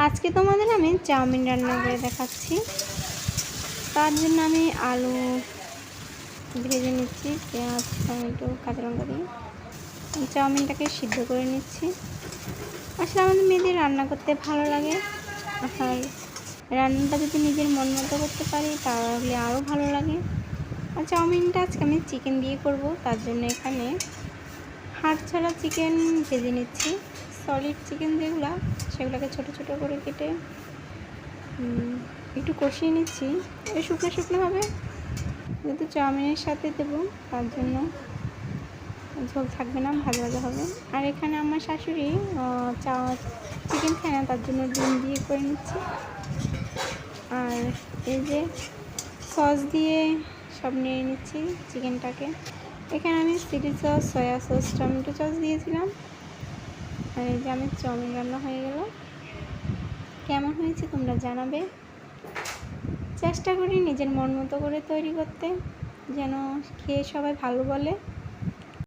আজকে তোমাদের আমি চাউমিন রান্না করে দেখাচ্ছি। তার জন্য আমি আলু ভেজে নিচ্ছি, পেঁয়াজ, টমেটো, কাঁচা লঙ্কা দিয়ে চাউমিনটাকে সিদ্ধ করে নিচ্ছি। আসলে আমাদের মেয়েদের রান্না করতে ভালো লাগে, আর রান্নাটা যদি নিজের মন মতো করতে পারি তাহলে আরও ভালো লাগে। আর চাউমিনটা আজকে আমি চিকেন দিয়ে করব, তার জন্য এখানে হাড় ছাড়া চিকেন ভেজে নিচ্ছি। সলিড চিকেন যেগুলো সেগুলোকে ছোট ছোট করে কেটে একটু কষিয়ে নিচ্ছি। শুকনো শুকনো হবে, যেহেতু চাউমিনের সাথে দেবো তার জন্য ঝোল থাকবে না, ভাজা ভাজা হবে। আর এখানে আমার শাশুড়ি চিকেন খায় না, তার জন্য ডিম দিয়ে করে নিচ্ছি। আর এই যে সস দিয়ে সব নিয়ে নিচ্ছি চিকেনটাকে। এখানে আমি chilli sauce, soya sauce, tomato sauce দিয়েছিলাম। আর এই যে আমার চাউমিন রান্না হয়ে গেল। কেমন হয়েছে তোমরা জানাবে। চেষ্টা করি নিজের মন মতো করে তৈরি করতে, যেন খেয়ে সবাই ভালো বলে।